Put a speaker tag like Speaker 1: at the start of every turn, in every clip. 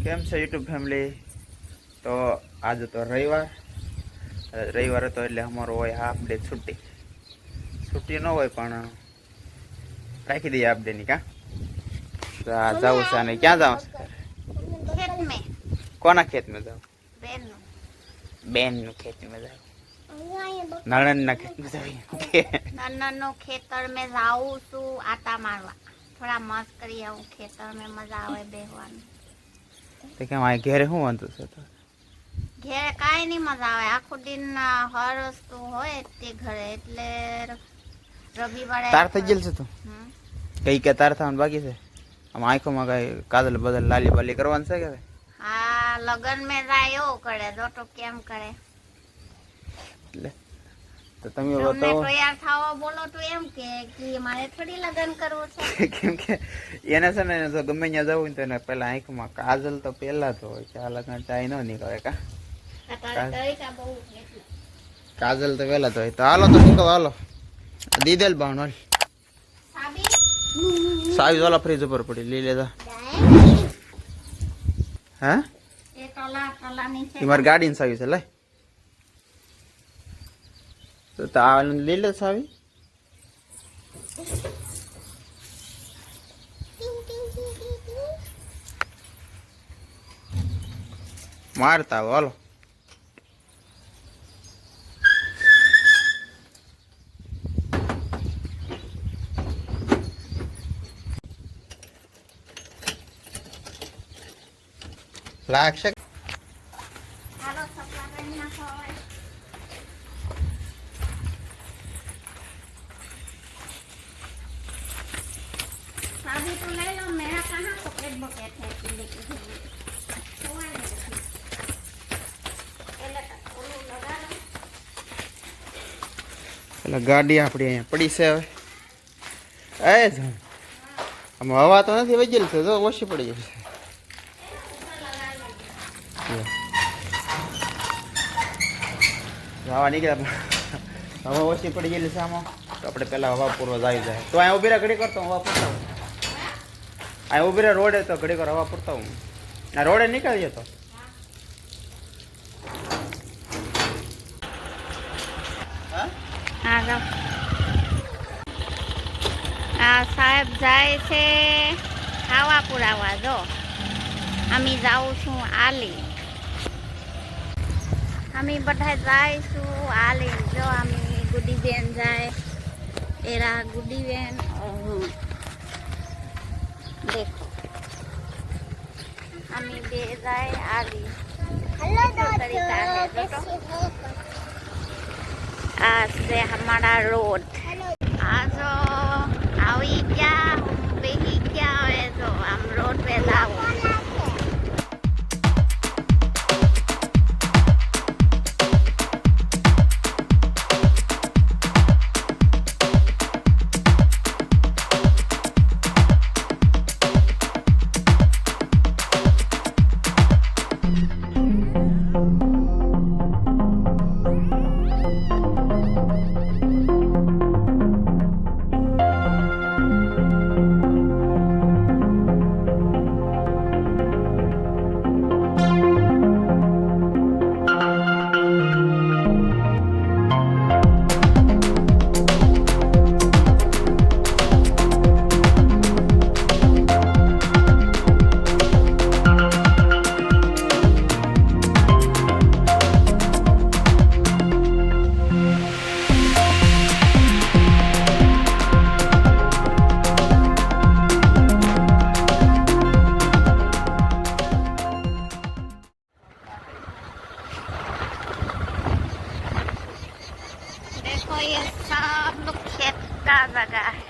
Speaker 1: કેમ છે YouTube family? તો આજે તો રવિવાર હતો એટલે અમારો હોય હાફ ડે છુટ્ટી ન હોય પણ રાખી દઈએ હાફ ડે ની. કા જવું છે અને ક્યાં જવું છે? કોના ખેતમાં જાવ? બેન નું ખેતમાં જાવ? નણંદ ના ખેતમાં જાવ?
Speaker 2: नन्नन खेतर में जाऊं છું આટા મારવા, થોડા મસ્ત કરી આવું ખેતર में, મજા આવે બેહવાની.
Speaker 1: તો કેમ આ ઘેરે શું વાંધો છે? તો
Speaker 2: ઘેરે કાંઈ નહીં મજા આવે, આખો દિન હર વસ્તુ હોય તે ઘરે, એટલે રવિવારે
Speaker 1: તાર થઈ ગયેલ છે? તું કઈ કે તાર થવાનું બાકી છે? આમ આંખોમાં કઈ કાજલ બદલ લાલી બાલી કરવાનું છે કે?
Speaker 2: હા, લગન में જાય એવું કરે, જો તો કેમ કરે.
Speaker 1: એટલે તો તમે
Speaker 2: તમને તૈયાર થવા બોલો તો એમ કે મારે થોડી લગન કરવું છે.
Speaker 1: કેમ કે એને છે ને જો ગમે ત્યાં જવું ને તો એને પેલા આંખમાં કાજલ તો પેલા તો હોય કે આ લગન ચાય ન નીકળે. કા કાજલ તો પેલા તો હોય. તો હાલો તો નીકળો, હાલો દીદેલ બાણ હાલ સાવી વાલા ફ્રીજ ઉપર પડી લઈ લેતા. હા, મારી ગાડી ની સાવી છે. લે તો આ લઈ લે સાવી. મારતા આવો હાલો. લાગશે
Speaker 2: अभी तो ले लो, मेरा कहाँ पॉकेट बकेट है कि लेके
Speaker 1: એટલે ગાડી આપણી અહીંયા પડી છે. હવે એ જ આમ હવા તો નથી વજેલ છે, જો ઓછી પડી જશે. હવા નીકળ્યા હવા ઓછી પડી ગયેલી છે આમાં, તો આપણે પેલા હવા પૂરવા જ આવી જાય. તો અહીંયા ઉભી રહે, ઘડી કરતો હવા પૂરતા હું. અહીંયા ઉભી રહે રોડે, તો ઘડી કર હવા પૂરતા હું. આ રોડે નીકળી જતો.
Speaker 2: આ સાહેબ જાય છે ખાવા પુરાવા. જો અમે જાઉં છું આલી, અમે બધા જઈશું આલી. જો અમે ગુડી બેન જાય, એરા ગુડી બેન देखो, हमें दे जाए आली. आज से हमारा रोड आज आई क्या वही क्या है, तो हम रोड पे जाओ. देखो ये सब लोग खेत का जगह है.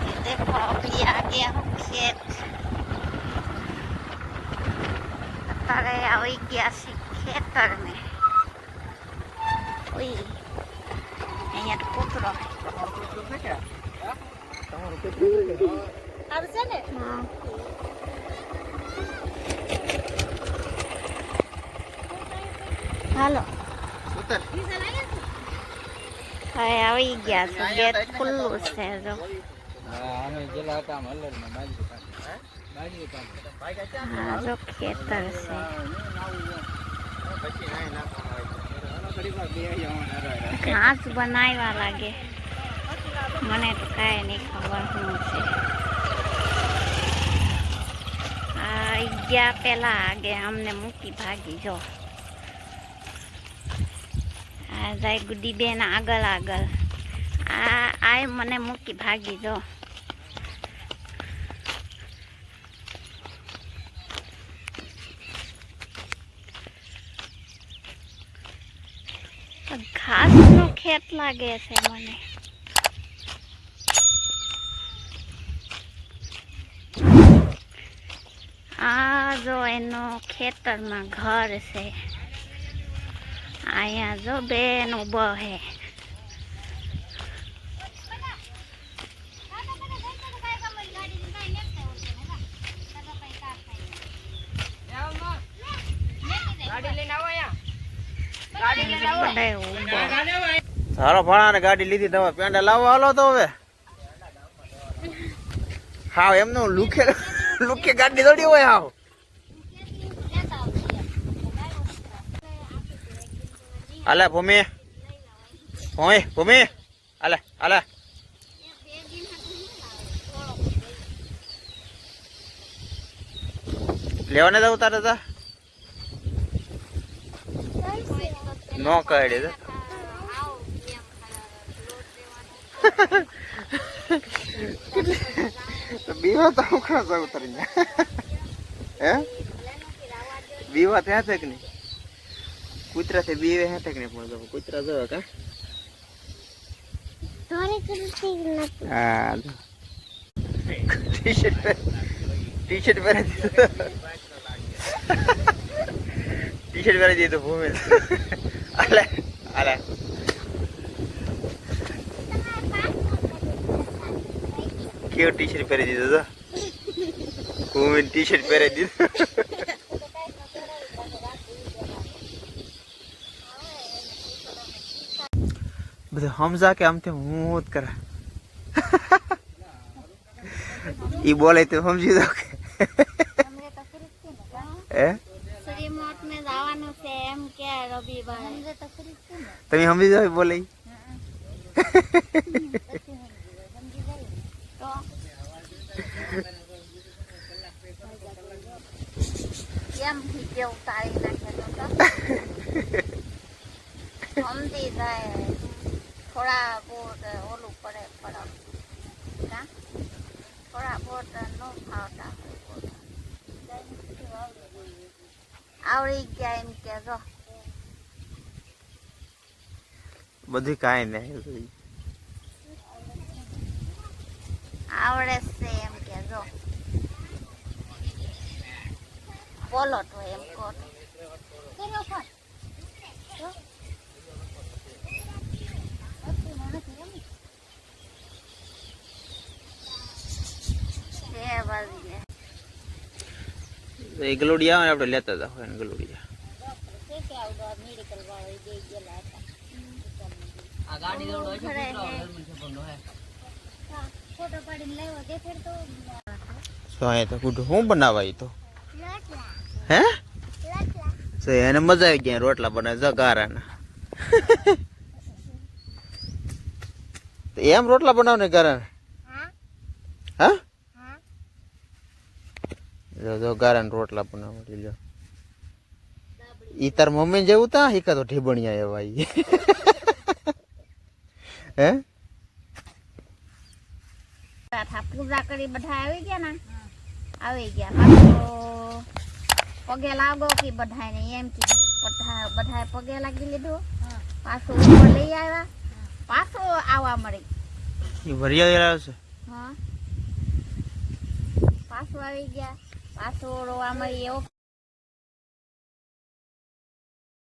Speaker 2: ये देखो अभी आ गया हूँ खेत. अरे આવી ગયા છે ખેતર में. ઓય અહીંયા કૂતરો આવશે ને. હા, હાલો હવે આવી ગયા છે. ગેટ ખુલ્લું છે. જો આ જો ખેતર છે ઘાસ બનાવ્યા લાગે મને તો કાંઈ નહીં ખબર શું છે આ ગયા પેલા આગે અમને મૂકી ભાગી જો આ જાય ગુડી બેન આગળ આગળ આ મને મૂકી ભાગી જો ઘાસ નો ખેત લાગે છે મને આ જો એનો ખેતરમાં ઘર છે અહીંયા જો બેન ઉભો હે
Speaker 1: હાલો ભણા ને ગાડી લીધી તમે પેંડા લાવવા હાલો તો હવે હાવ એમનું લુકે ગાડી દોડી હોય હાવ આલે ભૂમિ આલે લેવાને જવું તારે તા નો કાઢે બીવા તો ખરા જાવ ઉતરી હે બીવા ત્યાં છે કે નહીં કૂતરા થી બીવે હે કે નહીં પણ કૂતરા જો કા હા ટી-શર્ટ પહેરી દીધું ભૂમિ આલે કેવું ટી-શર્ટ પહેરી દીધું તો ભૂમિ ટી-શર્ટ પહેરી દીધું બધું સમજા કે આમ તેમ હું જ કરે ઈ બોલે તો સમજી દો કે હે તમે સમજી જાવ બોલે
Speaker 2: સમજી જાય થોડા બોટ ઓલું પડે થોડા બોટ નો ફાવતા આવડી ગયા એમ કે જો
Speaker 1: બધું કાંઈ નહીં
Speaker 2: આવડે છે એમ કે જો બોલો તો એમ કોટ
Speaker 1: એ ગલોડી આવે ને આપણે લેતા હતા હોય ગલોડી તો કુટું શું બનાવાય તો હે તો એને મજા આવી ગયા રોટલા બનાવે ગારાના એમ રોટલા બનાવ ને ગારાના હા જો ગારાના રોટલા બનાવવા લ્યો ઈ તાર મમ્મી જેવું તા હિકા તો ઢીબણિયા એવા હે
Speaker 2: પૂજા કરી બધા આવી ગયા ને આવી ગયા પાછો પગે લાગો કે બધા ને એમ કીધું બધા પગે લાગી લીધું પાછું ઉપર લઈ આવ્યા પાછો આવવા મળી
Speaker 1: ઈ ભરિયા આવશે
Speaker 2: હા પાછું આવી ગયા પાછો રોવા મળી એવો